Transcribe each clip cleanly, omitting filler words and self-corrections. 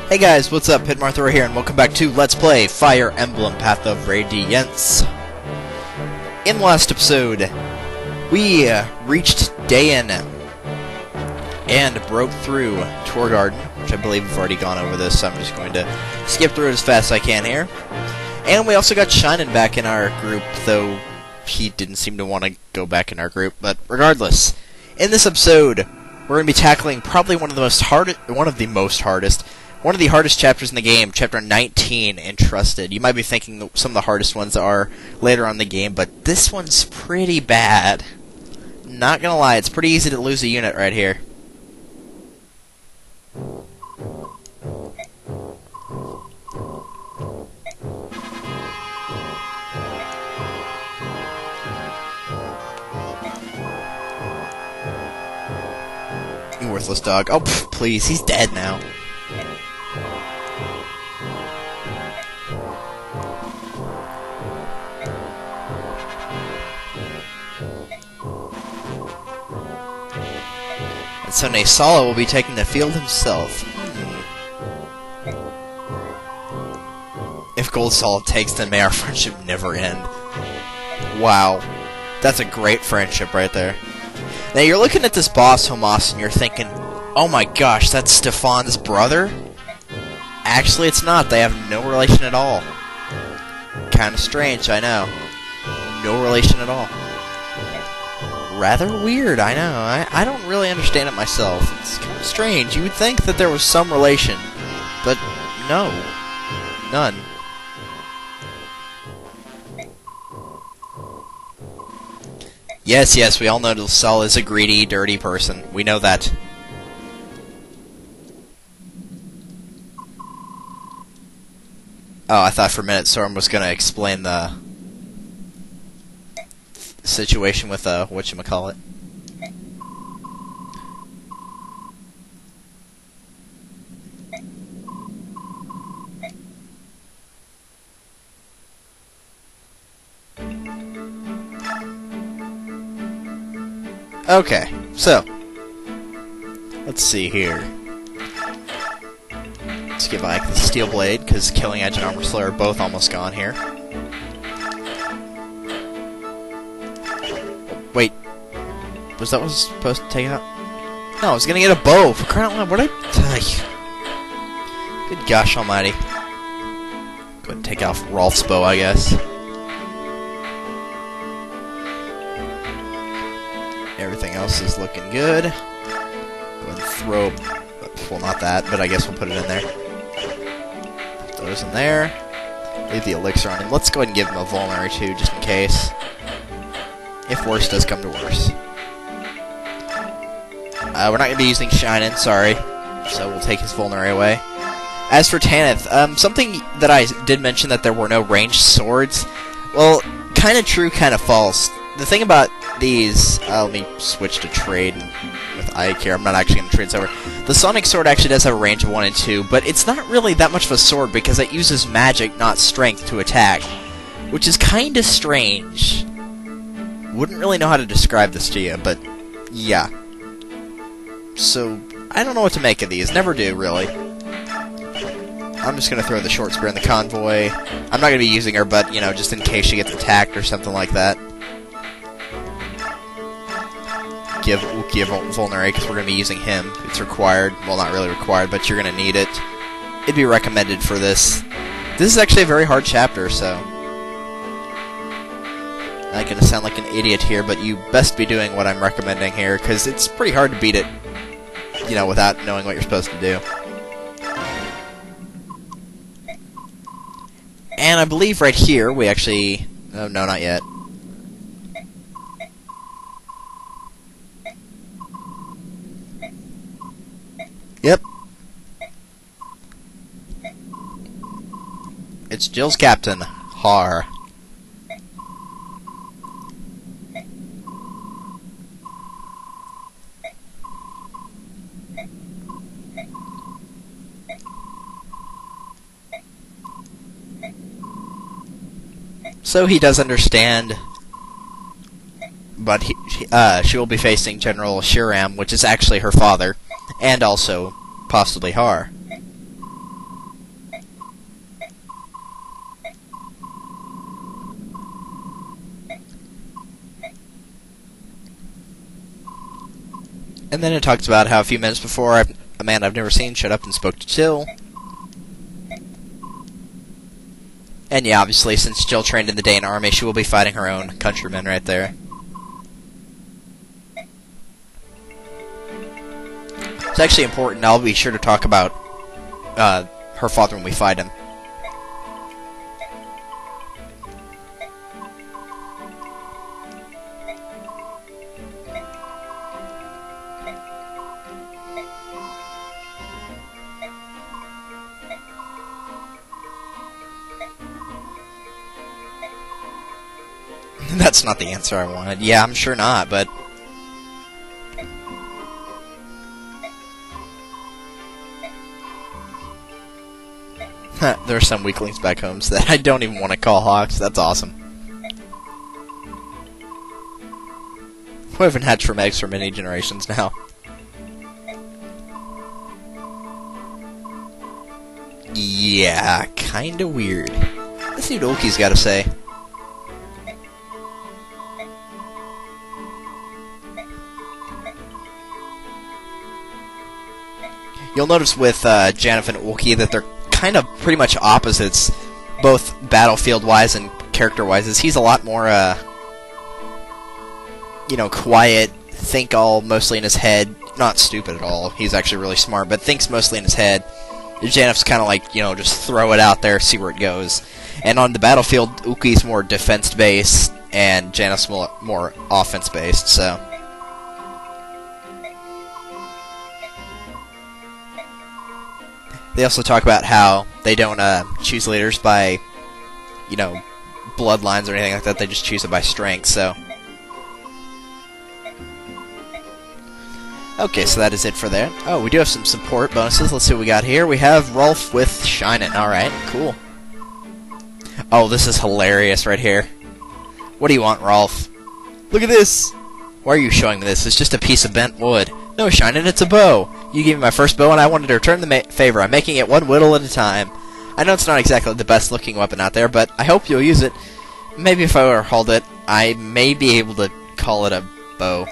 Hey guys, what's up? Pitmarthroy here, and welcome back to Let's Play Fire Emblem Path of Radiance. In the last episode, we reached Dayan and broke through Tour Garden, which I believe we've already gone over this, so I'm just going to skip through it as fast as I can here. And we also got Shinin back in our group, though he didn't seem to want to go back in our group. But regardless, in this episode, we're going to be tackling probably one of the hardest chapters in the game, Chapter 19, Entrusted. You might be thinking some of the hardest ones are later on in the game, but this one's pretty bad. Not gonna lie, it's pretty easy to lose a unit right here. You worthless dog. Oh, please, he's dead now. And so Nasala will be taking the field himself. If Gold Solid takes, then may our friendship never end. Wow. That's a great friendship right there. Now you're looking at this boss, Homos, and you're thinking, oh my gosh, that's Stefan's brother? Actually, it's not. They have no relation at all. Kinda strange, I know. No relation at all. Rather weird, I know. I don't really understand it myself. It's kind of strange. You would think that there was some relation, but no. None. Yes, we all know Nasala is a greedy, dirty person. We know that. Oh, I thought for a minute Soren was going to explain the situation with whatchamacallit. Okay, so let's see here. Let's get back the Steel Blade, because Killing Edge and Armor Slayer are both almost gone here. Wait, was that what I was supposed to take out? No, I was gonna get a bow. For crying out loud, what did I tell you? Good gosh almighty. Go ahead and take off Rolf's bow, I guess. Everything else is looking good. Go ahead and throw... well, not that, but I guess we'll put it in there. Put those in there. Leave the elixir on him. Let's go ahead and give him a vulnerary too, just in case. If worse does come to worse. We're not going to be using Shinin, sorry. So we'll take his vulnerary away. As for Tanith, something that I did mention that there were no ranged swords. Well, kind of true, kind of false. The thing about these... let me switch to trade with Ike here. I'm not actually going to trade over. The Sonic Sword actually does have a range of 1 and 2, but it's not really that much of a sword because it uses magic, not strength, to attack. Which is kind of strange. Wouldn't really know how to describe this to you, but yeah. So, I don't know what to make of these. Never do, really. I'm just going to throw the short spear in the convoy. I'm not going to be using her, but, you know, just in case she gets attacked or something like that. Give Uki a vulnerary, because we're going to be using him. It's required. Well, not really required, but you're going to need it. It'd be recommended for this. This is actually a very hard chapter, so... I'm going to sound like an idiot here, but you best be doing what I'm recommending here, because it's pretty hard to beat it, you know, without knowing what you're supposed to do. And I believe right here, we actually... oh, no, not yet. Yep. It's Jill's captain. Har. So he does understand, but she will be facing General Shiram, which is actually her father. And also, possibly Har. And then it talks about how a few minutes before, a man I've never seen showed up and spoke to Jill. And yeah, obviously, since Jill trained in the Dane army, she will be fighting her own countrymen right there. It's actually important. I'll be sure to talk about her father when we fight him. That's not the answer I wanted. Yeah, I'm sure not, but... there are some weaklings back home that I don't even want to call hawks. That's awesome. We haven't hatched from eggs for many generations now. Yeah, kinda weird. Let's see what Ulki's got to say. You'll notice with Janeth and Ulki that they're kind of pretty much opposites, both battlefield-wise and character-wise. He's a lot more, you know, quiet, think all mostly in his head. Not stupid at all. He's actually really smart, but thinks mostly in his head. Janeth's kind of like, you know, just throw it out there, see where it goes. And on the battlefield, Ulki's more defense-based, and Janeth's more offense-based, so... They also talk about how they don't choose leaders by, you know, bloodlines or anything like that. They just choose it by strength, so... Okay, so that is it for there. Oh, we do have some support bonuses. Let's see what we got here. We have Rolf with Shinin'. Alright, cool. Oh, this is hilarious right here. What do you want, Rolf? Look at this! Why are you showing me this? It's just a piece of bent wood. No, Shinin', it's a bow. You gave me my first bow, and I wanted to return the favor. I'm making it one whittle at a time. I know it's not exactly the best-looking weapon out there, but I hope you'll use it. Maybe if I were to hold it, I may be able to call it a bow.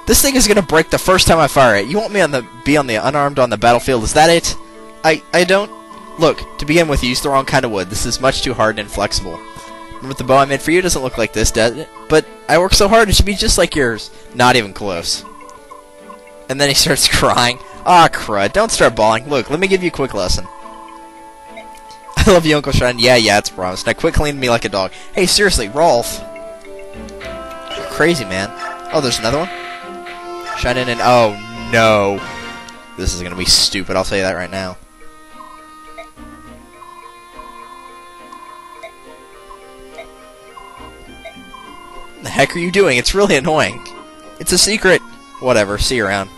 This thing is going to break the first time I fire it. You want me be on the unarmed on the battlefield? Is that it? I don't... Look, to begin with, you used the wrong kind of wood. This is much too hard and inflexible. With the bow I made for you, it doesn't look like this, does it? But I worked so hard, it should be just like yours. Not even close. And then he starts crying. Ah, crud. Don't start bawling. Look, let me give you a quick lesson. I love you, Uncle Sean. Yeah, it's promised. Now quit cleaning me like a dog. Hey, seriously, Rolf. You're crazy, man. Oh, there's another one? Shine in and... Oh, no. This is going to be stupid. I'll tell you that right now. What the heck are you doing? It's really annoying. It's a secret. Whatever. See you around.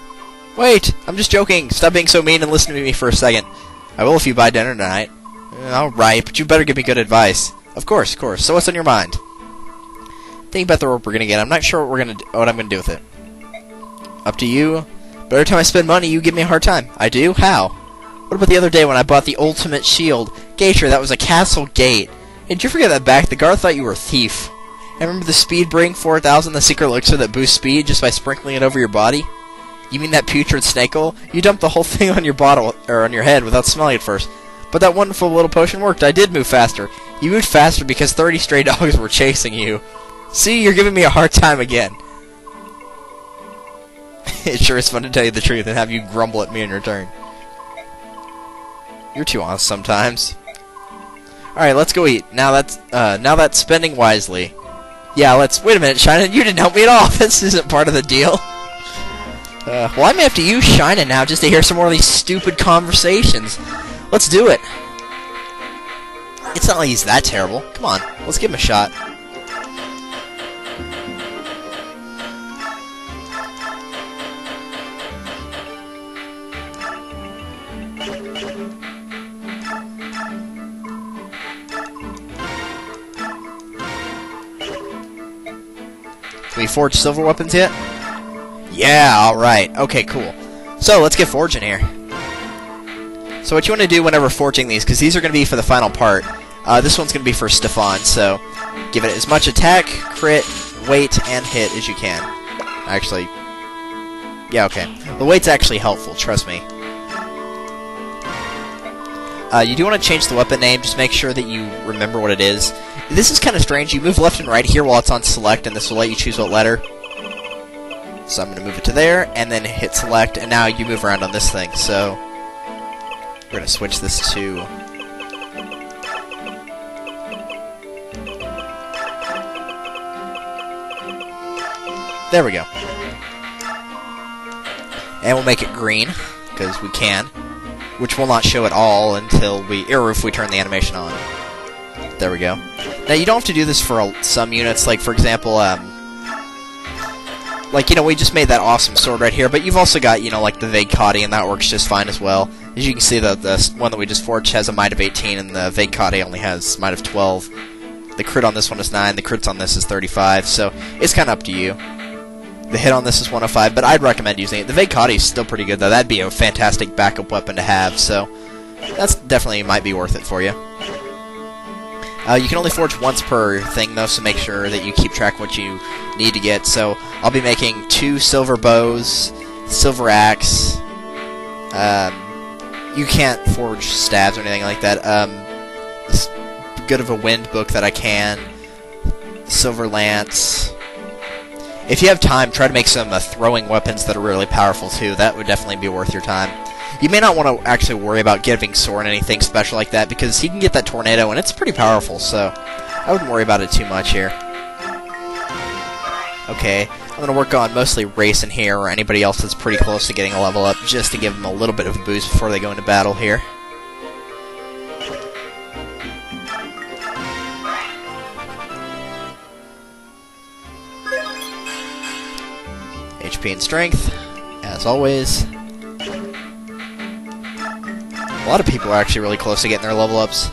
Wait! I'm just joking! Stop being so mean and listen to me for a second. I will if you buy dinner tonight. Alright, but you better give me good advice. Of course. So what's on your mind? Think about the rope we're gonna get. I'm not sure what I'm gonna do with it. Up to you. But every time I spend money, you give me a hard time. I do? How? What about the other day when I bought the ultimate shield? Gator, that was a castle gate. Hey, did you forget that back? The guard thought you were a thief. And remember the speed bring 4000, the secret elixir that boosts speed just by sprinkling it over your body? You mean that putrid snake oil? You dumped the whole thing on your bottle, or on your head without smelling it first. But that wonderful little potion worked. I did move faster. You moved faster because 30 stray dogs were chasing you. See, you're giving me a hard time again. It sure is fun to tell you the truth and have you grumble at me in return. You're too honest sometimes. Alright, let's go eat. Now that's spending wisely. Yeah, wait a minute, Shinin', you didn't help me at all. This isn't part of the deal. Well, I may have to use Shinin' now just to hear some more of these stupid conversations. Let's do it. It's not like he's that terrible. Come on, let's give him a shot. Can we forge silver weapons yet? Yeah, alright. Okay, cool. So, let's get forging here. So what you want to do whenever forging these, because these are going to be for the final part, this one's going to be for Stefan, so give it as much attack, crit, weight, and hit as you can. Actually, Yeah, okay. The weight's actually helpful, trust me. You do want to change the weapon name, just make sure that you remember what it is. This is kind of strange. You move left and right here while it's on select, and this will let you choose what letter. So I'm going to move it to there, and then hit select, and now you move around on this thing. So we're going to switch this to... There we go. And we'll make it green, because we can. Which will not show at all until or if we turn the animation on. There we go. Now, you don't have to do this for some units, like, for example, like, you know, we just made that awesome sword right here, but you've also got, you know, like, the Vegkati, and that works just fine as well. As you can see, the one that we just forged has a might of 18, and the Vegkati only has might of 12. The crit on this one is 9, the crits on this is 35, so it's kind of up to you. The hit on this is 105, but I'd recommend using it. The Vegkati is still pretty good, though. That'd be a fantastic backup weapon to have, so that's definitely might be worth it for you. You can only forge once per thing, though, so make sure that you keep track of what you need to get. So I'll be making 2 silver bows, silver axe. You can't forge stabs or anything like that. As good of a wind book that I can. Silver lance. If you have time, try to make some throwing weapons that are really powerful, too. That would definitely be worth your time. You may not want to actually worry about giving Soren anything special like that, because he can get that tornado, and it's pretty powerful, so I wouldn't worry about it too much here. Okay, I'm going to work on mostly Racing here, or anybody else that's pretty close to getting a level up, just to give them a little bit of a boost before they go into battle here. HP and strength, as always. A lot of people are actually really close to getting their level ups.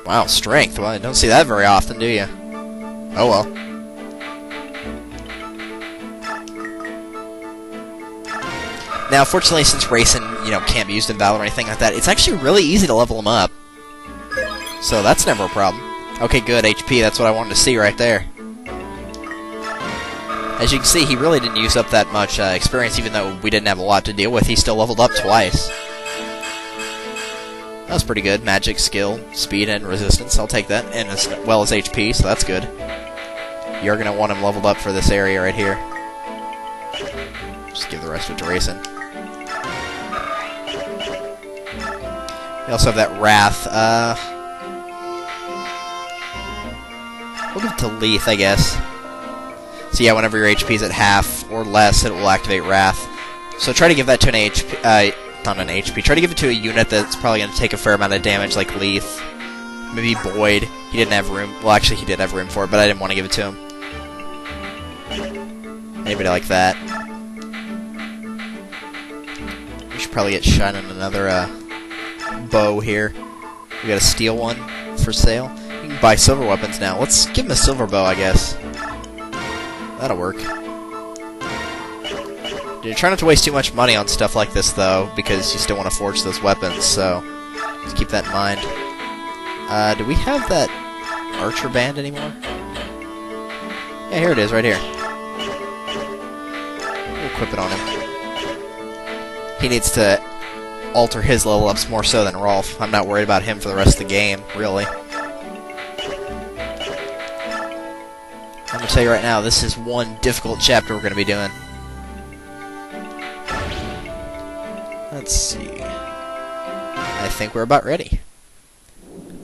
Wow, strength. Well, I don't see that very often, do you? Oh well. Now, fortunately, since Racing, you know, can't be used in battle or anything like that, it's actually really easy to level him up. So that's never a problem. Okay, good, HP. That's what I wanted to see right there. As you can see, he really didn't use up that much experience, even though we didn't have a lot to deal with. He still leveled up twice. That was pretty good. Magic, skill, speed, and resistance. I'll take that. And as well as HP, so that's good. You're going to want him leveled up for this area right here. Just give the rest of it to Racing. We also have that Wrath. We'll give it to Leith, I guess. So yeah, whenever your HP is at half or less, it will activate Wrath. So try to give that to an HP, not an HP, try to give it to a unit that's probably going to take a fair amount of damage, like Leith. Maybe Boyd. He didn't have room, well actually he did have room for it, but I didn't want to give it to him. Anybody like that? We should probably get Shining another bow here. We got a steel one for sale. You can buy silver weapons now. Let's give him a silver bow, I guess. That'll work. Dude, try not to waste too much money on stuff like this, though, because you still want to forge those weapons, so just keep that in mind. Do we have that archer band anymore? Yeah, here it is, right here. We'll equip it on him. He needs to alter his level ups more so than Rolf. I'm not worried about him for the rest of the game, really. I'm going to tell you right now, this is one difficult chapter we're going to be doing. Let's see. I think we're about ready.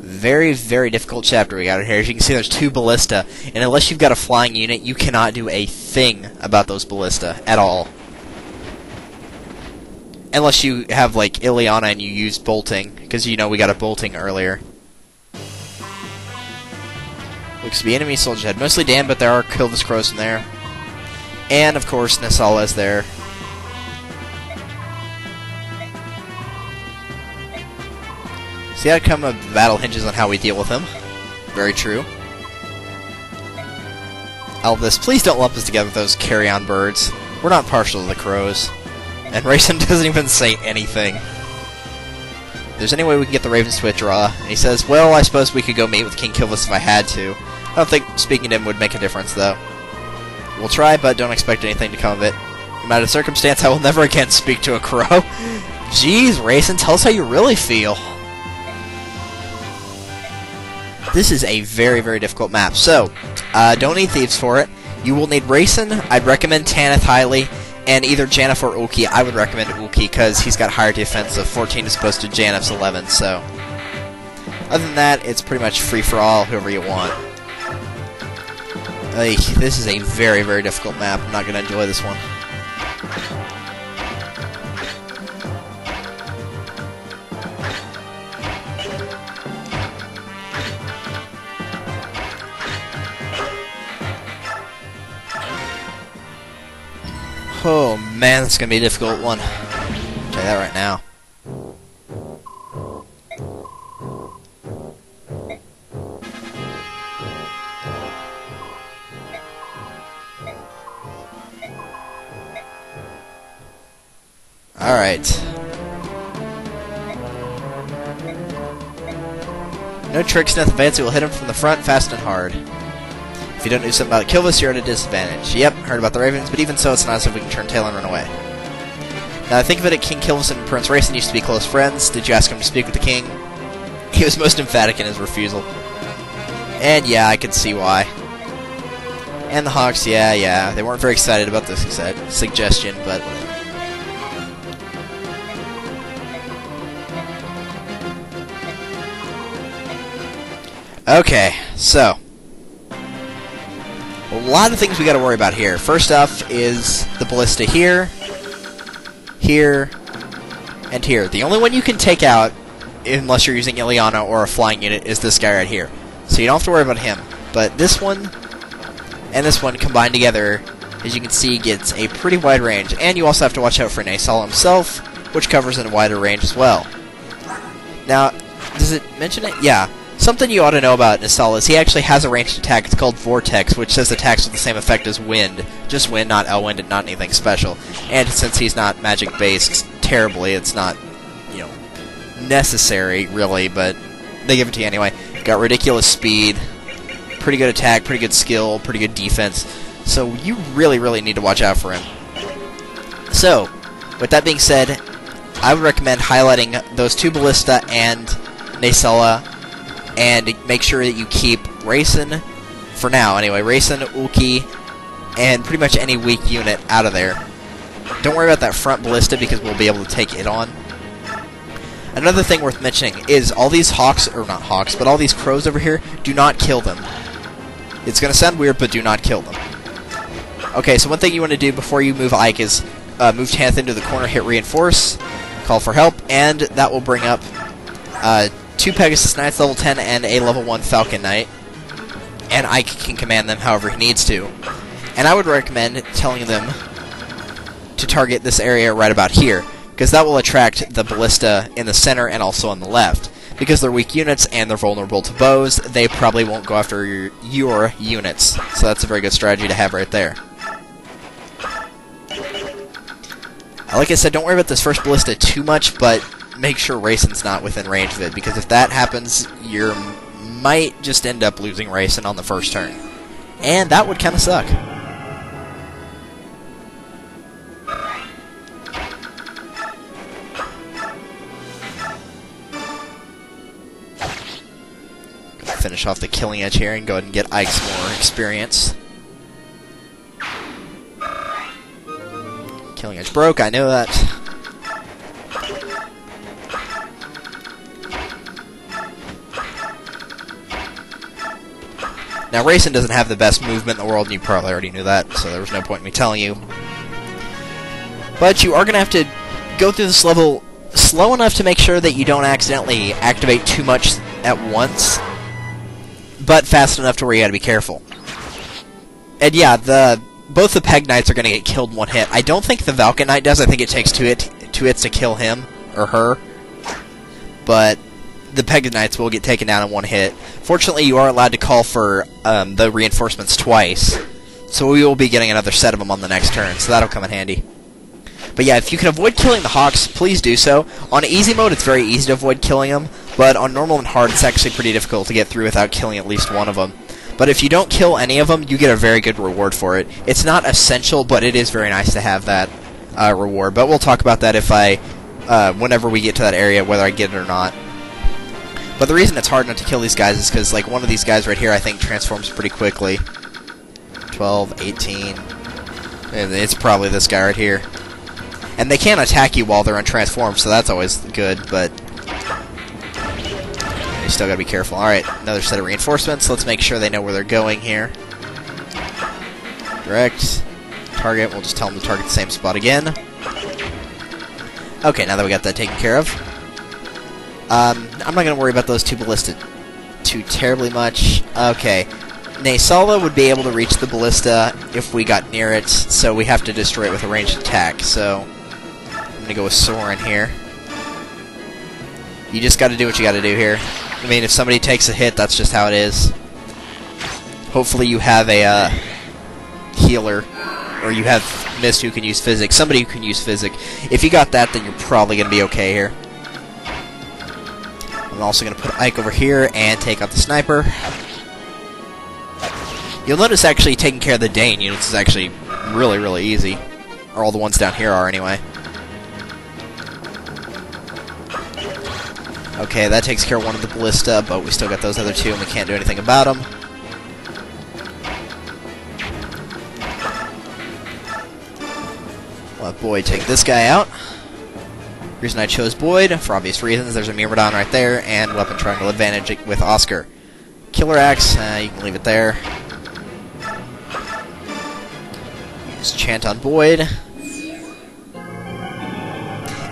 Very, very difficult chapter we got here. As you can see, there's 2 ballista, and unless you've got a flying unit, you cannot do a thing about those ballista at all. Unless you have, like, Ileana and you use bolting, because you know we got a bolting earlier. Looks to be enemy soldiers head. Mostly Dan, but there are Kilvis Crows in there. And, of course, Nassala is there. So the outcome of the battle hinges on how we deal with him. Very true. Elvis, please don't lump us together with those carrion birds. We're not partial to the crows. And Rayson doesn't even say anything. If there's any way we can get the ravens to withdraw. And he says, well, I suppose we could go meet with King Kilvis if I had to. I don't think speaking to him would make a difference, though. We'll try, but don't expect anything to come of it. No matter the circumstance, I will never again speak to a crow. Jeez, Raisin, tell us how you really feel. This is a very, very difficult map. So, don't need Thieves for it. You will need Raisin. I'd recommend Tanith highly. And either Janif or Uki. I would recommend Uki because he's got higher defense of 14 as opposed to Janif's 11. So, other than that, it's pretty much free for all, whoever you want. This is a very, very difficult map. I'm not going to enjoy this one. Oh man, that's gonna be a difficult one. I'll tell you that right now. Alright. No tricks, nothing fancy. We'll hit him from the front, fast and hard. If you don't do something about Kilvis, you're at a disadvantage. Yep, heard about the Ravens, but even so, it's nice if we can turn tail and run away. Now, I think of it, King Kilvis and Prince Raisin used to be close friends. Did you ask him to speak with the king? He was most emphatic in his refusal. And yeah, I could see why. And the Hawks, yeah, they weren't very excited about this suggestion, but whatever. Okay, so a lot of things we got to worry about here. First off is the ballista here, here, and here. The only one you can take out, unless you're using Ileana or a flying unit, is this guy right here. So you don't have to worry about him. But this one and this one combined together, as you can see, gets a pretty wide range. And you also have to watch out for Naysal himself, which covers in a wider range as well. Now, does it mention it? Yeah. Something you ought to know about Naysal is he actually has a ranged attack. It's called Vortex, which says attacks with the same effect as Wind. Just Wind, not Elwind, and not anything special. And since he's not magic-based terribly, it's not, you know, necessary, really, but they give it to you anyway. Got ridiculous speed, pretty good attack, pretty good skill, pretty good defense. So you really, really need to watch out for him. So, with that being said, I would recommend highlighting those two Ballista and Naysala, and make sure that you keep Raisin, for now anyway, Raisin, Uki, and pretty much any weak unit out of there. Don't worry about that front Ballista because we'll be able to take it on. Another thing worth mentioning is all these Hawks, or not Hawks, but all these Crows over here, do not kill them. It's going to sound weird, but do not kill them. Okay, so one thing you want to do before you move Ike is move Tanith into the corner, hit Reinforce, call for help, and that will bring up 2 Pegasus Knights, level 10, and a level 1 Falcon Knight. And Ike can command them however he needs to. And I would recommend telling them to target this area right about here, because that will attract the Ballista in the center and also on the left. Because they're weak units and they're vulnerable to bows, they probably won't go after your units. So that's a very good strategy to have right there. Like I said, don't worry about this first Ballista too much, but make sure Raisin's not within range of it, because if that happens, you might just end up losing Raisin on the first turn. And that would kind of suck. Finish off the Killing Edge here and go ahead and get Ike some more experience. Killing Edge broke, I know that. Now, Raisin doesn't have the best movement in the world, and you probably already knew that, so there was no point in me telling you. But you are going to have to go through this level slow enough to make sure that you don't accidentally activate too much at once, but fast enough to where you got to be careful. And yeah, both the Peg Knights are going to get killed in one hit. I don't think the Falcon Knight does. I think it takes two hits to kill him, or her. But the Peg Knights will get taken down in one hit. Fortunately, you are allowed to call for the reinforcements twice, so we will be getting another set of them on the next turn, so that'll come in handy. But yeah, if you can avoid killing the Hawks, please do so. On easy mode, it's very easy to avoid killing them, but on normal and hard, it's actually pretty difficult to get through without killing at least one of them. But if you don't kill any of them, you get a very good reward for it. It's not essential, but it is very nice to have that reward. But we'll talk about that if whenever we get to that area, whether I get it or not. But the reason it's hard not to kill these guys is because, like, one of these guys right here, I think, transforms pretty quickly. 12, 18... And it's probably this guy right here. And they can't attack you while they're untransformed, so that's always good, but you still gotta be careful. Alright, another set of reinforcements. Let's make sure they know where they're going here. Direct. Target. We'll just tell them to target the same spot again. Okay, now that we got that taken care of. I'm not gonna worry about those two ballista too terribly much. Okay. Naysala would be able to reach the ballista if we got near it, so we have to destroy it with a ranged attack. So I'm going to go with Soren here. You just got to do what you got to do here. I mean, if somebody takes a hit, that's just how it is. Hopefully you have a healer, or you have Mist who can use Physic. Somebody who can use Physic. If you got that, then you're probably going to be okay here. I'm also going to put Ike over here and take out the sniper. You'll notice actually taking care of the Dane units is actually really, really easy. Or all the ones down here are, anyway. Okay, that takes care of one of the ballista, but we still got those other two, and we can't do anything about them. Let Boyd take this guy out. Reason I chose Boyd, for obvious reasons, there's a Myrmidon right there, and weapon triangle advantage with Oscar. Killer Axe, you can leave it there. Use Chant on Boyd.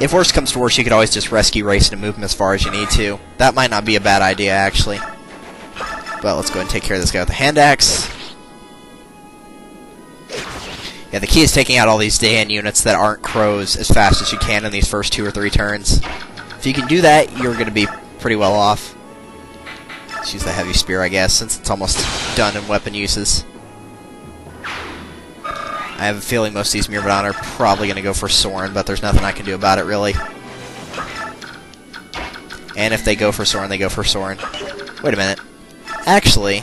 If worst comes to worst, you could always just rescue Rayson and move him as far as you need to. That might not be a bad idea, actually. But let's go ahead and take care of this guy with the hand axe. Yeah, the key is taking out all these Dayan units that aren't crows as fast as you can in these first 2 or 3 turns. If you can do that, you're going to be pretty well off. Let's use the heavy spear, I guess, since it's almost done in weapon uses. I have a feeling most of these Myrmidon are probably going to go for Soren, but there's nothing I can do about it, really. And if they go for Soren, they go for Soren. Wait a minute. Actually,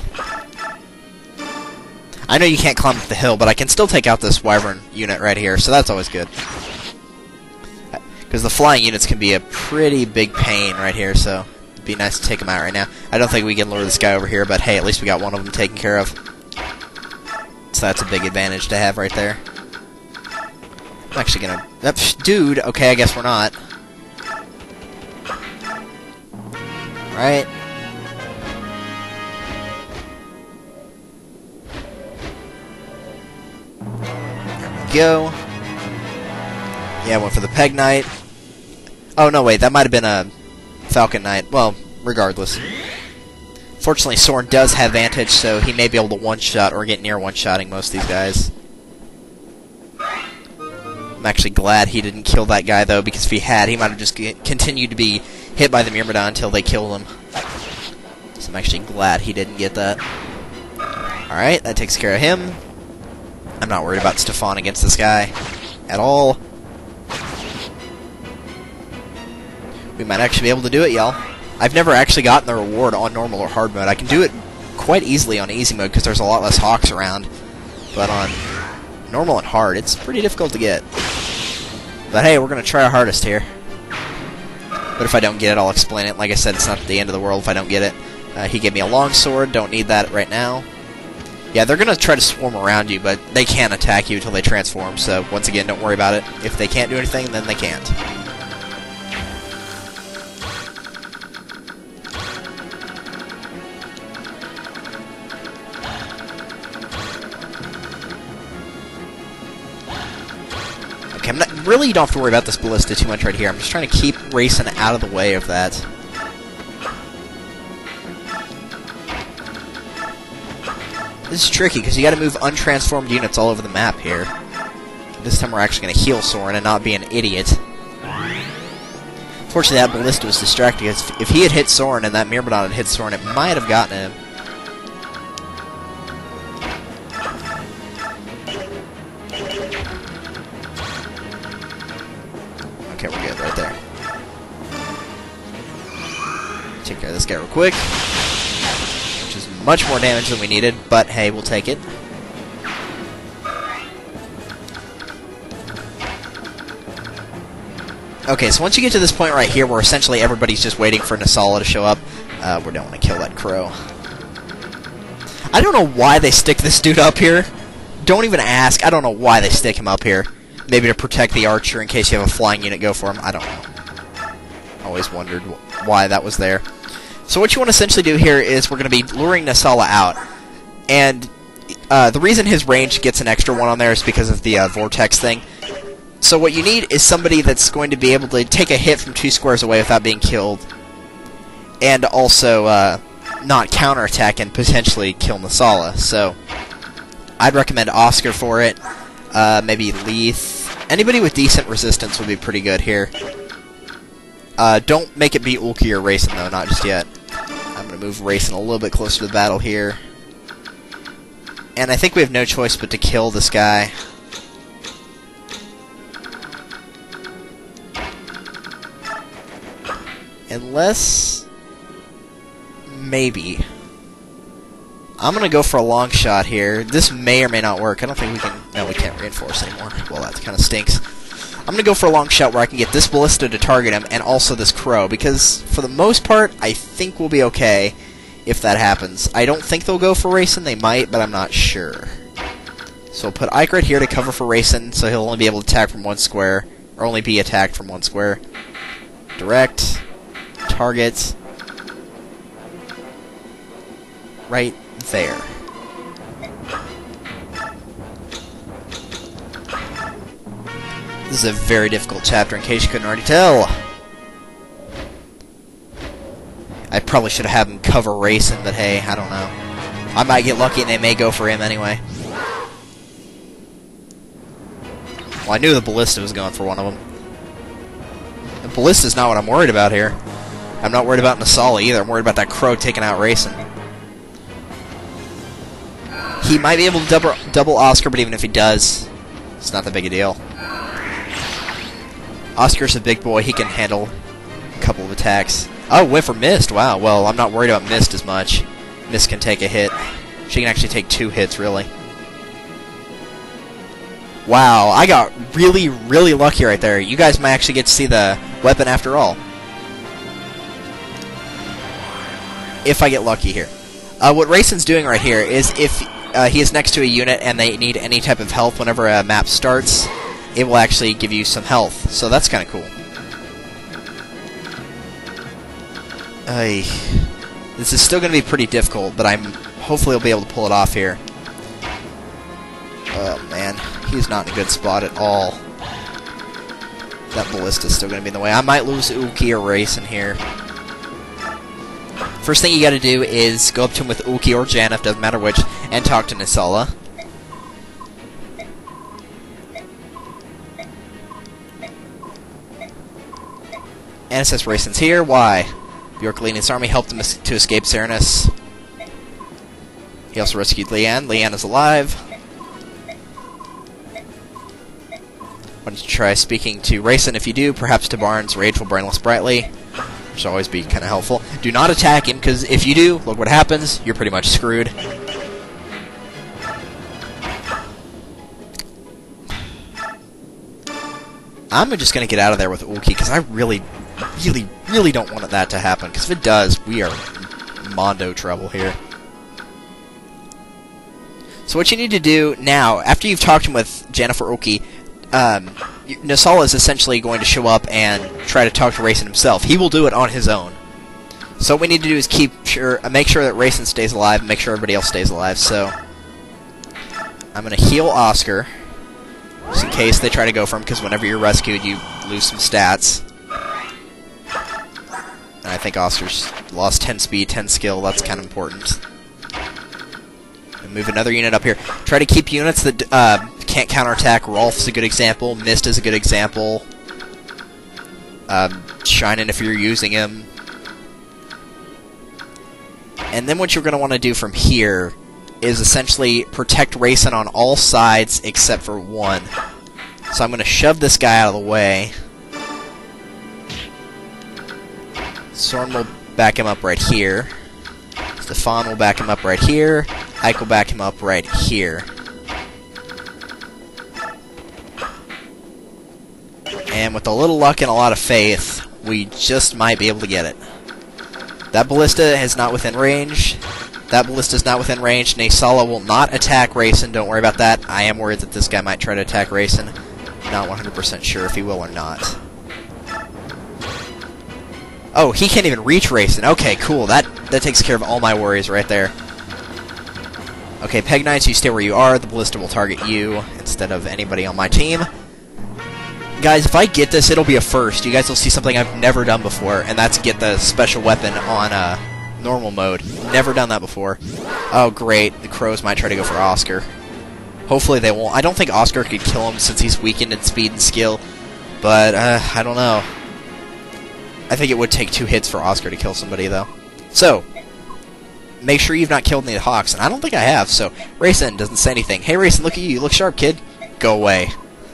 I know you can't climb up the hill, but I can still take out this Wyvern unit right here, so that's always good. Because the flying units can be a pretty big pain right here, so it'd be nice to take them out right now. I don't think we can lure this guy over here, but hey, at least we got one of them taken care of. So that's a big advantage to have right there. I'm actually gonna... dude! Okay, I guess we're not. Right. There we go. Yeah, went for the Peg Knight. Oh, no, wait, that might have been a Falcon Knight. Well, regardless. Fortunately, Soren does have advantage, so he may be able to one-shot or get near one-shotting most of these guys. I'm actually glad he didn't kill that guy, though, because if he had, he might have just continued to be hit by the Myrmidon until they killed him. So I'm actually glad he didn't get that. Alright, that takes care of him. I'm not worried about Stefan against this guy at all. We might actually be able to do it, y'all. I've never actually gotten the reward on normal or hard mode. I can do it quite easily on easy mode because there's a lot less hawks around. But on normal and hard, it's pretty difficult to get. But hey, we're going to try our hardest here. But if I don't get it, I'll explain it. Like I said, it's not the end of the world if I don't get it. He gave me a long sword. Don't need that right now. Yeah, they're going to try to swarm around you, but they can't attack you until they transform. So once again, don't worry about it. If they can't do anything, then they can't. Okay, really, you don't have to worry about this ballista too much right here. I'm just trying to keep Rayson out of the way of that. This is tricky, because you gotta move untransformed units all over the map here. This time we're actually gonna heal Soren and not be an idiot. Fortunately, that ballista was distracting. If he had hit Soren and that Myrmidon had hit Soren, it might have gotten him. Okay, we're good right there. Take care of this guy real quick. Which is Much more damage than we needed, but hey, we'll take it. Okay, so once you get to this point right here where essentially everybody's just waiting for Nasala to show up, we don't want to kill that crow. I don't know why they stick this dude up here. Don't even ask. I don't know why they stick him up here. Maybe to protect the archer in case you have a flying unit go for him. I don't know. Always wondered why that was there. So what you want to essentially do here is we're going to be luring Nasala out. And the reason his range gets an extra one on there is because of the vortex thing. So what you need is somebody that's going to be able to take a hit from 2 squares away without being killed. And also not counterattack and potentially kill Nasala. So I'd recommend Oscar for it. Maybe Leith. Anybody with decent resistance would be pretty good here. Don't make it be Ulki or Rayson, though. Not just yet. I'm going to move Rayson a little bit closer to the battle here. And I think we have no choice but to kill this guy. Unless... maybe. I'm going to go for a long shot here. This may or may not work. I don't think we can... no, we can't reinforce anymore. Well, that kind of stinks. I'm going to go for a long shot where I can get this ballista to target him and also this crow. Because, for the most part, I think we'll be okay if that happens. I don't think they'll go for Rayson. They might, but I'm not sure. So we'll put Ike right here to cover for Rayson, so he'll only be able to attack from 1 square. Or only be attacked from 1 square. Direct. Target. Right there. This is a very difficult chapter, in case you couldn't already tell. I probably should have had him cover Rayson, but hey, I don't know. I might get lucky and they may go for him anyway. Well, I knew the ballista was going for one of them. The ballista's not what I'm worried about here. I'm not worried about Nasala either. I'm worried about that crow taking out Rayson. He might be able to double Oscar, but even if he does, it's not that big a deal. Oscar's a big boy. He can handle a couple of attacks. Oh, went for Mist. Wow. Well, I'm not worried about Mist as much. Mist can take a hit. She can actually take 2 hits, really. Wow, I got really, really lucky right there. You guys might actually get to see the weapon after all. If I get lucky here. What Rayson's doing right here is if he is next to a unit and they need any type of health whenever a map starts, it will actually give you some health. So that's kind of cool. This is still going to be pretty difficult, but hopefully I'll be able to pull it off here. Oh man, he's not in a good spot at all. That ballista is still going to be in the way. I might lose Ulki or Rayson here. First thing you got to do is go up to him with Ulki or Janif, doesn't matter which, and talk to Nasala. And it says Rayson's here. Why? Bjorklini's army helped him to escape Serenus. He also rescued Leanne. Leanne is alive. Why don't you try speaking to Rayson? If you do, perhaps to Barnes. Rage will burn less brightly, which will always be kind of helpful. Do not attack him, because if you do, look what happens. You're pretty much screwed. I'm just going to get out of there with Ulki, because I really, really, really don't want that to happen. Because if it does, we are in mondo trouble here. So what you need to do now, after you've talked with Jennifer Ulki, Nasala is essentially going to show up and try to talk to Rayson himself. He will do it on his own. So what we need to do is make sure that Rayson stays alive and make sure everybody else stays alive. So I'm going to heal Oscar, just in case they try to go for him, because whenever you're rescued, you lose some stats. And I think Oscar's lost 10 speed, 10 skill. That's kind of important. And move another unit up here. Try to keep units that can't counterattack. Rolf's a good example. Mist is a good example. Shinin' if you're using him. And then what you're going to want to do from here is essentially protect Rayson on all sides except for one. So I'm going to shove this guy out of the way. Sorn will back him up right here. Stefan will back him up right here. Ike will back him up right here. And with a little luck and a lot of faith, we just might be able to get it. That ballista is not within range. That ballista is not within range. Naysala will not attack Rayson. Don't worry about that. I am worried that this guy might try to attack Rayson. Not 100% sure if he will or not. Oh, he can't even reach Rayson. Okay, cool. That takes care of all my worries right there. Okay, Peg Knights, you stay where you are. The ballista will target you instead of anybody on my team. Guys, if I get this, it'll be a first. You guys will see something I've never done before, and that's get the special weapon on normal mode. Never done that before. Oh, great. The crows might try to go for Oscar. Hopefully they won't. I don't think Oscar could kill him since he's weakened in speed and skill, but I don't know. I think it would take 2 hits for Oscar to kill somebody, though. So, make sure you've not killed any of the Hawks, and I don't think I have, so Rayson doesn't say anything. Hey, Rayson, look at you. You look sharp, kid. Go away.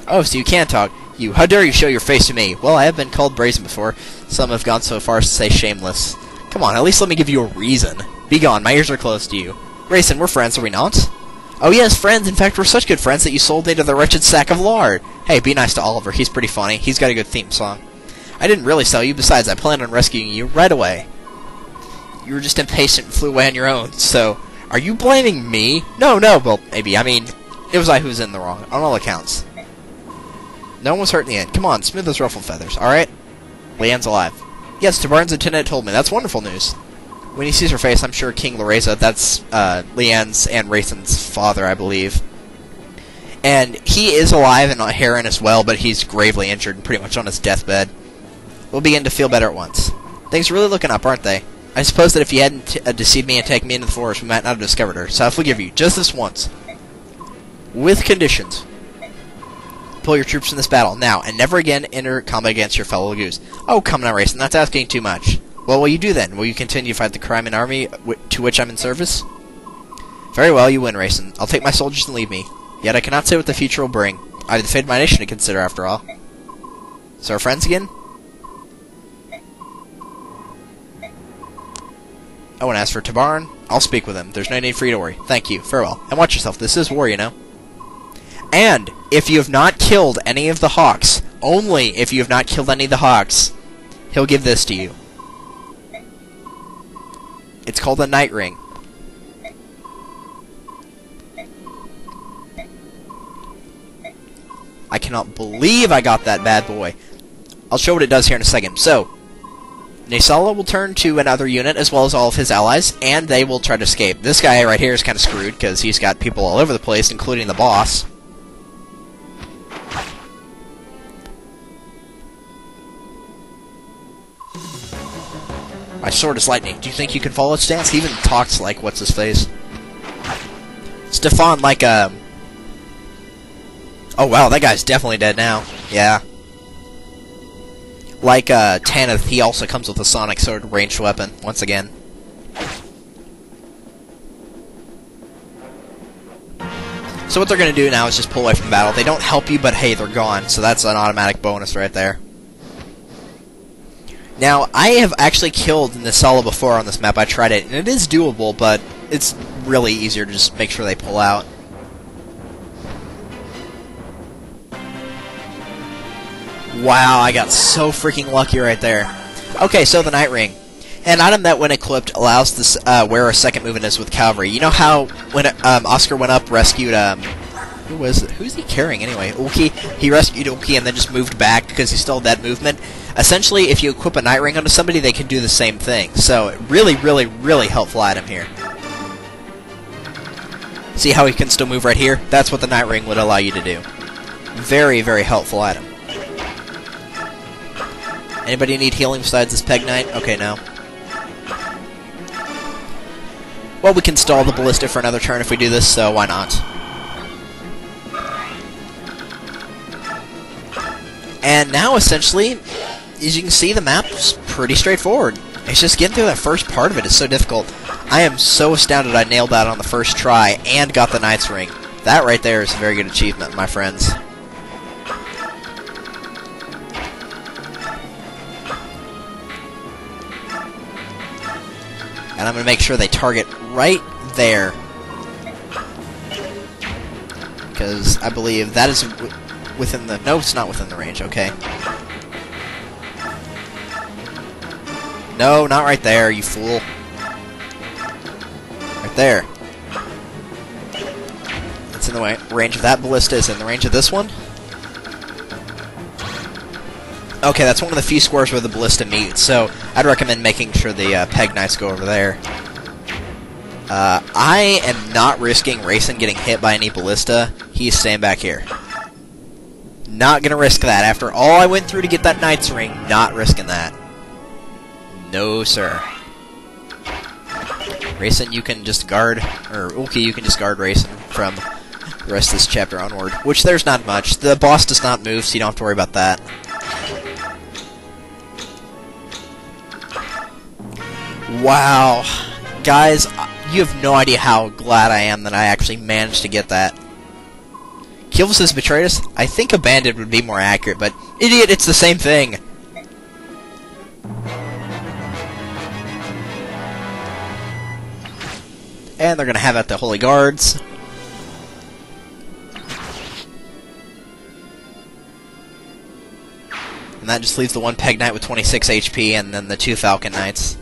Oh, so you can talk. You, how dare you show your face to me? Well, I have been called brazen before. Some have gone so far as to say shameless. Come on, at least let me give you a reason. Be gone, my ears are close to you. Rayson, we're friends, are we not? Oh yes, friends. In fact, we're such good friends that you sold me to the wretched sack of lard. Hey, be nice to Oliver. He's pretty funny. He's got a good theme song. I didn't really sell you. Besides, I planned on rescuing you right away. You were just impatient and flew away on your own, so... Are you blaming me? No, well, maybe. I mean, it was I who was in the wrong, on all accounts. No one was hurt in the end. Come on, smooth those ruffled feathers, alright? Leanne's alive. Yes, Tabarn's attendant told me. That's wonderful news. When he sees her face, I'm sure King Loreza, that's Leanne's and Rayson's father, I believe. And he is alive and Heron as well, but he's gravely injured and pretty much on his deathbed. We'll begin to feel better at once. Things are really looking up, aren't they? I suppose that if you hadn't deceived me and taken me into the forest, we might not have discovered her. So I'll forgive you, just this once. With conditions. Pull your troops in this battle, now, and never again enter combat against your fellow Lagoos. Oh, come now, Rayson, that's asking too much. Well, what will you do then? Will you continue to fight the crime and army to which I'm in service? Very well, you win, Rayson. I'll take my soldiers and leave me. Yet I cannot say what the future will bring. I have the fate of my nation to consider, after all. So, our friends again? Oh, and as for Tabarn, I'll speak with him. There's no need for you to worry. Thank you. Farewell. And watch yourself. This is war, you know. And, if you have not killed any of the Hawks, only if you have not killed any of the Hawks, he'll give this to you. It's called a Night Ring. I cannot believe I got that bad boy. I'll show what it does here in a second. So, Naysala will turn to another unit as well as all of his allies, and they will try to escape. This guy right here is kind of screwed because he's got people all over the place, including the boss. My sword is lightning. Do you think you can follow its stance? He even talks like what's-his-face. Stefan, like, Oh, wow, that guy's definitely dead now. Yeah. Like, Tanith, he also comes with a sonic sword ranged weapon, once again. So what they're going to do now is just pull away from the battle. They don't help you, but hey, they're gone, so that's an automatic bonus right there. Now, I have actually killed Naysala before on this map. I tried it, and it is doable, but it's really easier to just make sure they pull out. Wow, I got so freaking lucky right there. Okay, so the Night Ring. An item that, when equipped, allows this wearer a second movement with cavalry. You know how when Oscar went up, rescued who's he carrying anyway? Uki. He rescued Uki and then just moved back because he still had that movement. Essentially, if you equip a Night Ring onto somebody, they can do the same thing. So, really, really, really helpful item here. See how he can still move right here? That's what the Night Ring would allow you to do. Very, very helpful item. Anybody need healing besides this Peg Knight? Okay, no. Well, we can stall the ballista for another turn if we do this, so why not? And now, essentially, as you can see, the map's pretty straightforward. It's just getting through that first part of it is so difficult. I am so astounded I nailed that on the first try and got the Knight's Ring. That right there is a very good achievement, my friends. And I'm going to make sure they target right there. Because I believe that is within the... No, it's not within the range, okay. No, not right there, you fool. Right there. It's in the range of that ballista. Is in the range of this one. Okay, that's one of the few squares where the ballista meet, so I'd recommend making sure the peg knights go over there. I am not risking Racing getting hit by any ballista. He's staying back here. Not gonna risk that. After all I went through to get that knight's ring, not risking that. No, sir. Racing, you can just guard, or Ulki, you can just guard Racing from the rest of this chapter onward, which there's not much. The boss does not move, so you don't have to worry about that. Wow. Guys, you have no idea how glad I am that I actually managed to get that. Kilvus has betrayed us? I think abandoned would be more accurate, but idiot, it's the same thing. And they're going to have out the Holy Guards. And that just leaves the one Peg Knight with 26 HP and then the two Falcon Knights.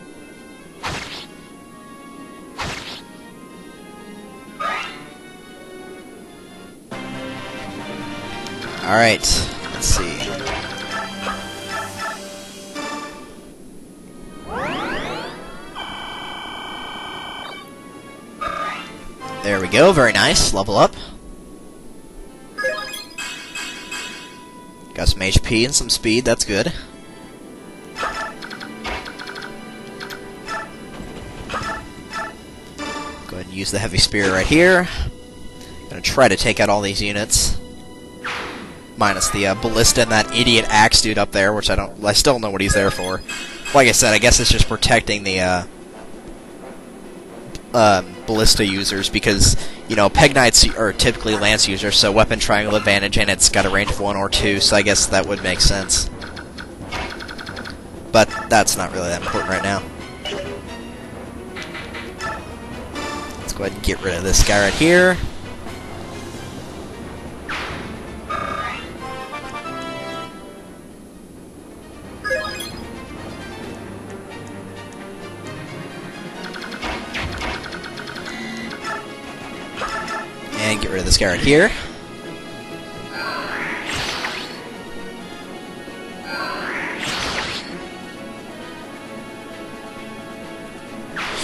Alright, let's see. There we go, very nice. Level up. Got some HP and some speed, that's good. Go ahead and use the heavy spear right here. Gonna try to take out all these units. Minus the ballista and that idiot axe dude up there, which I still don't know what he's there for. Like I said, I guess it's just protecting the ballista users, because, you know, Peg Knights are typically lance users, so weapon triangle advantage, and it's got a range of 1 or 2, so I guess that would make sense. But that's not really that important right now. Let's go ahead and get rid of this guy right here. And get rid of this guy right here.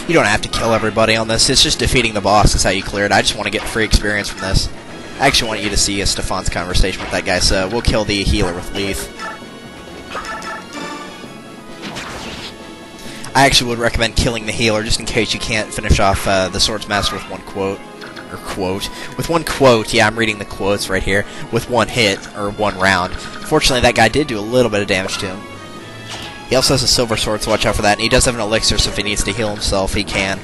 You don't have to kill everybody on this. It's just defeating the boss is how you clear it. I just want to get free experience from this. I actually want you to see Stefan's conversation with that guy, so we'll kill the healer with Leaf. I actually would recommend killing the healer just in case you can't finish off the Swordsmaster with one quote. With one quote, yeah, I'm reading the quotes right here, with one hit, or one round. Fortunately, that guy did do a little bit of damage to him. He also has a silver sword, so watch out for that, and he does have an elixir, so if he needs to heal himself, he can.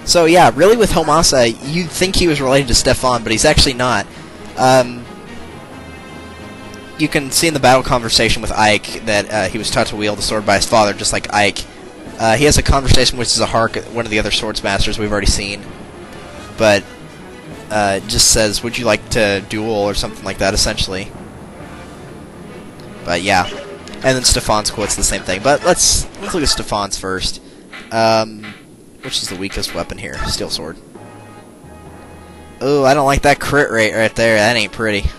So yeah, really with Homasa, you'd think he was related to Stefan, but he's actually not. You can see in the battle conversation with Ike that he was taught to wield the sword by his father, just like Ike. He has a conversation which is a Hark, one of the other Swordsmasters we've already seen. But just says, would you like to duel, or something like that, essentially. But yeah. And then Stefan's quote's the same thing. But let's look at Stefan's first. Which is the weakest weapon here? Steel sword. Oh, I don't like that crit rate right there. That ain't pretty.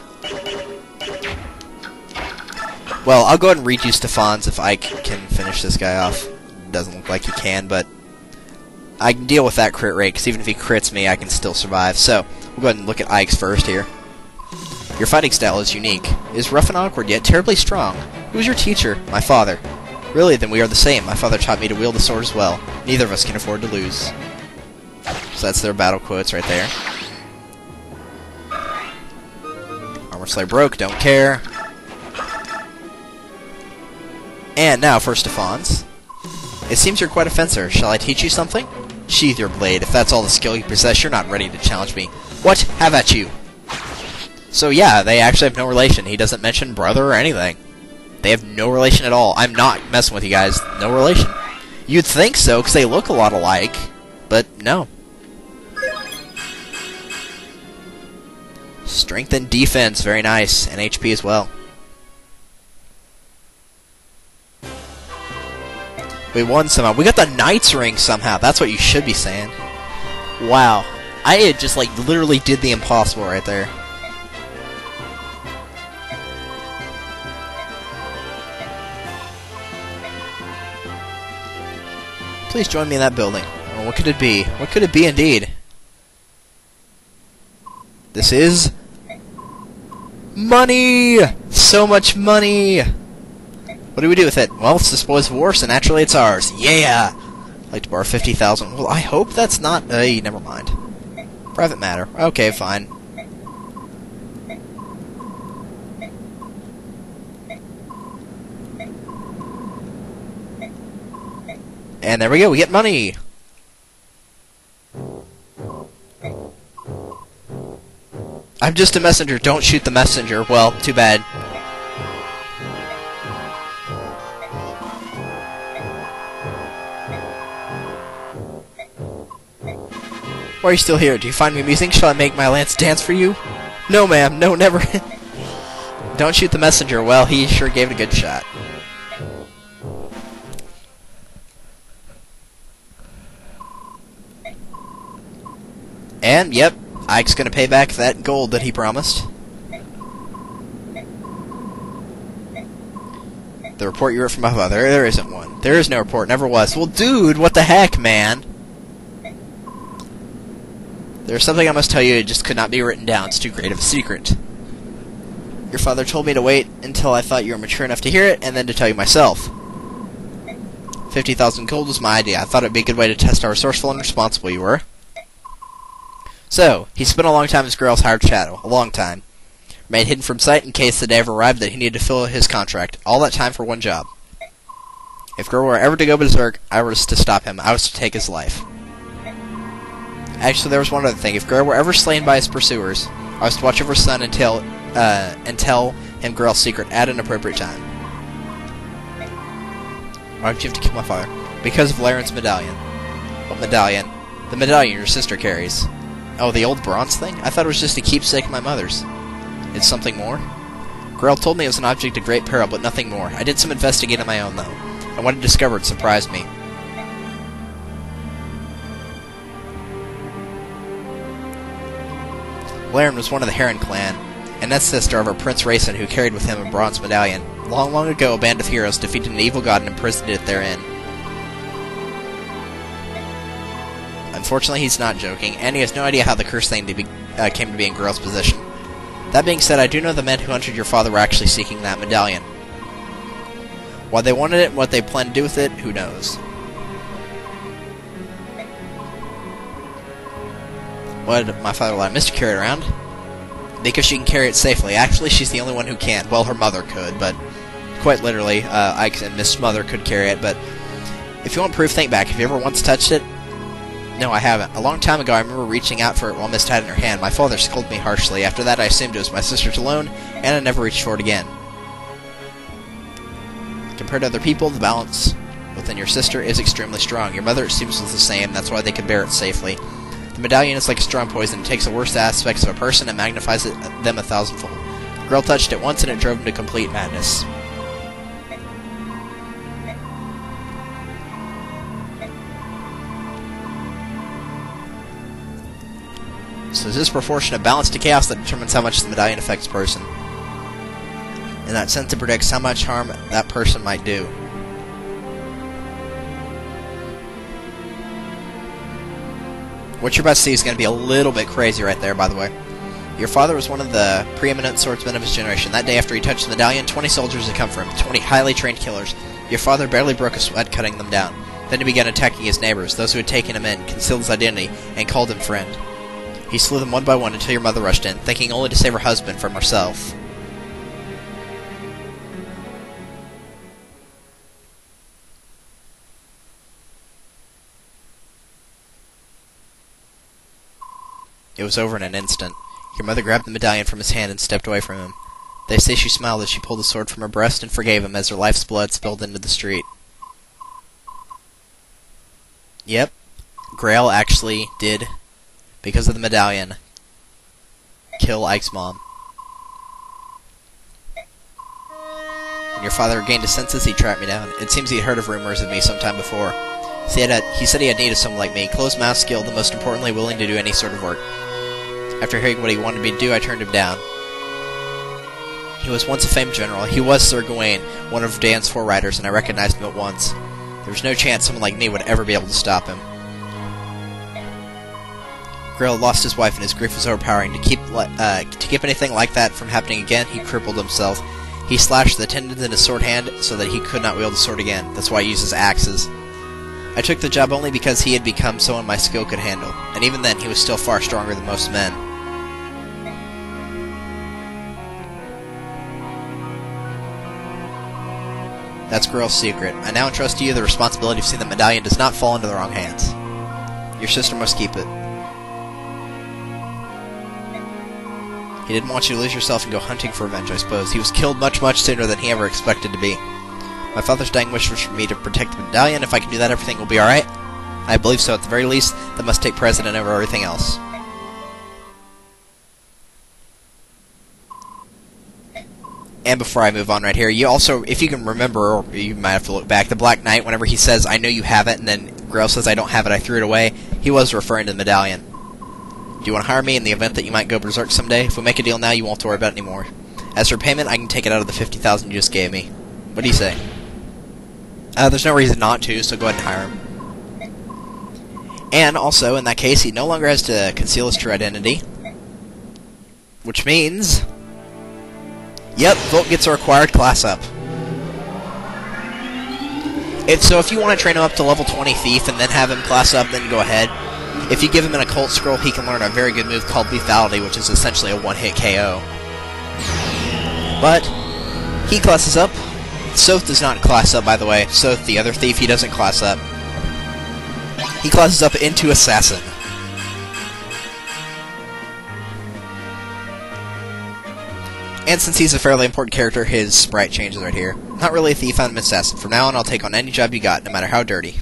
Well, I'll go ahead and read you Stefan's if I can finish this guy off. Doesn't look like he can, but I can deal with that crit rate, because even if he crits me, I can still survive. So, we'll go ahead and look at Ike's first here. Your fighting style is unique. It is rough and awkward, yet terribly strong. Who is your teacher? My father. Really, then we are the same. My father taught me to wield the sword as well. Neither of us can afford to lose. So that's their battle quotes right there. Armor Slayer broke, don't care. And now for Stefan's. It seems you're quite a fencer. Shall I teach you something? Sheathe your blade. If that's all the skill you possess, you're not ready to challenge me. What? Have at you. So yeah, they actually have no relation. He doesn't mention brother or anything. They have no relation at all. I'm not messing with you guys. No relation. You'd think so, because they look a lot alike. But, no. Strength and defense. Very nice. And HP as well. We won somehow. We got the Knight's Ring somehow. That's what you should be saying. Wow. I had just, like, literally did the impossible right there. Please join me in that building. Oh, what could it be? What could it be indeed? This is... money! So much money! What do we do with it? Well, it's the spoils of war, so naturally it's ours. Yeah! I'd like to borrow 50,000. Well, I hope that's not... never mind. Private matter. Okay, fine. And there we go, we get money! I'm just a messenger, don't shoot the messenger. Well, too bad. Why are you still here? Do you find me amusing? Shall I make my lance dance for you? No, ma'am. No, never. Don't shoot the messenger. Well, he sure gave it a good shot. And, yep, Ike's gonna pay back that gold that he promised. The report you wrote from my father. There isn't one. There is no report. Never was. Well, dude, what the heck, man? There's something I must tell you, it just could not be written down. It's too great of a secret. Your father told me to wait until I thought you were mature enough to hear it, and then to tell you myself. 50,000 gold was my idea. I thought it'd be a good way to test how resourceful and responsible you were. So, he spent a long time as Grail's hired shadow. A long time. Remained hidden from sight in case the day ever arrived that he needed to fill his contract. All that time for one job. If Grail were ever to go berserk, I was to stop him. I was to take his life. Actually, there was one other thing. If Grail were ever slain by his pursuers, I was to watch over his son and tell him Grail's secret at an appropriate time. Why did you have to kill my father? Because of Laren's medallion. What medallion? The medallion your sister carries. Oh, the old bronze thing? I thought it was just a keepsake of my mother's. It's something more? Grail told me it was an object of great peril, but nothing more. I did some investigating on my own, though. And what I discovered surprised me. Laren was one of the Heron clan, and ancestor of our Prince Racin, who carried with him a bronze medallion. Long, long ago, a band of heroes defeated an evil god and imprisoned it therein. Unfortunately, he's not joking, and he has no idea how the cursed thing came to be in Grail's possession. That being said, I do know the men who hunted your father were actually seeking that medallion. Why they wanted it and what they planned to do with it, who knows. Why did my father let Mr. carry it around? Because she can carry it safely. Actually, she's the only one who can. Well, her mother could, but quite literally, Ike and Miss Mother could carry it, but if you want proof, think back. Have you ever once touched it? No, I haven't. A long time ago, I remember reaching out for it while Mist had it in her hand. My father scolded me harshly. After that, I assumed it was my sister's alone, and I never reached for it again. Compared to other people, the balance within your sister is extremely strong. Your mother, it seems, was the same. That's why they could bear it safely. The medallion is like a strong poison. It takes the worst aspects of a person and magnifies them 1,000-fold. Girl touched it once, and it drove him to complete madness. So it's this proportion of balance to chaos that determines how much the medallion affects a person. In that sense, it predicts how much harm that person might do. What you're about to see is going to be a little bit crazy right there, by the way. Your father was one of the preeminent swordsmen of his generation. That day after he touched the medallion, 20 soldiers had come for him, 20 highly trained killers. Your father barely broke a sweat cutting them down. Then he began attacking his neighbors, those who had taken him in, concealed his identity, and called him friend. He slew them one by one until your mother rushed in, thinking only to save her husband from herself. It was over in an instant. Your mother grabbed the medallion from his hand and stepped away from him. They say she smiled as she pulled the sword from her breast and forgave him as her life's blood spilled into the street. Yep, Grail actually did, because of the medallion, kill Ike's mom. When your father gained his senses, he tracked me down. It seems he'd heard of rumors of me sometime before. He said he had need of someone like me, closed-mouthed, skilled, and most importantly, willing to do any sort of work. After hearing what he wanted me to do, I turned him down. He was once a famed general. He was Sir Gawain, one of Dan's 4 riders, and I recognized him at once. There was no chance someone like me would ever be able to stop him. Grail lost his wife and his grief was overpowering. To keep anything like that from happening again, he crippled himself. He slashed the tendons in his sword hand so that he could not wield the sword again. That's why he uses axes. I took the job only because he had become someone my skill could handle, and even then he was still far stronger than most men. That's Grail's secret. I now entrust to you the responsibility of seeing that medallion does not fall into the wrong hands. Your sister must keep it. He didn't want you to lose yourself and go hunting for revenge, I suppose. He was killed much, much sooner than he ever expected to be. My father's dying wish was for me to protect the medallion. If I can do that, everything will be alright. I believe so. At the very least, that must take precedent over everything else. And before I move on right here, you also, if you can remember, or you might have to look back, the Black Knight, whenever he says, I know you have it, and then Grail says, I don't have it, I threw it away, he was referring to the medallion. Do you want to hire me in the event that you might go berserk someday? If we make a deal now, you won't worry about it anymore. As for payment, I can take it out of the 50,000 you just gave me. What do you say? There's no reason not to, so go ahead and hire him. And also, in that case, he no longer has to conceal his true identity. Which means... Yep, Volt gets a required class up. If you want to train him up to level 20 Thief and then have him class up, then go ahead. If you give him an occult scroll, he can learn a very good move called Lethality, which is essentially a one-hit KO. But, he classes up. Soth does not class up, by the way. Soth, the other thief, he doesn't class up. He classes up into Assassin. And since he's a fairly important character, his sprite changes right here. Not really a thief, I'm an assassin. From now on, I'll take on any job you got, no matter how dirty.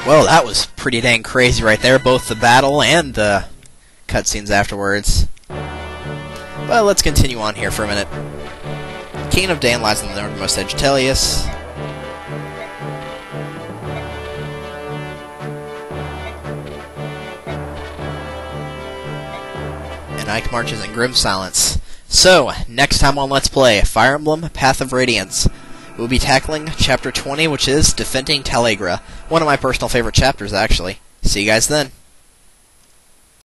Well, that was pretty dang crazy right there, both the battle and the cutscenes afterwards. Well, let's continue on here for a minute. The Kingdom of Dan lies on the northernmost edge of Tellius. And Ike marches in grim silence. So, next time on Let's Play, Fire Emblem, Path of Radiance. We'll be tackling Chapter 20, which is Defending Talagra. One of my personal favorite chapters, actually. See you guys then.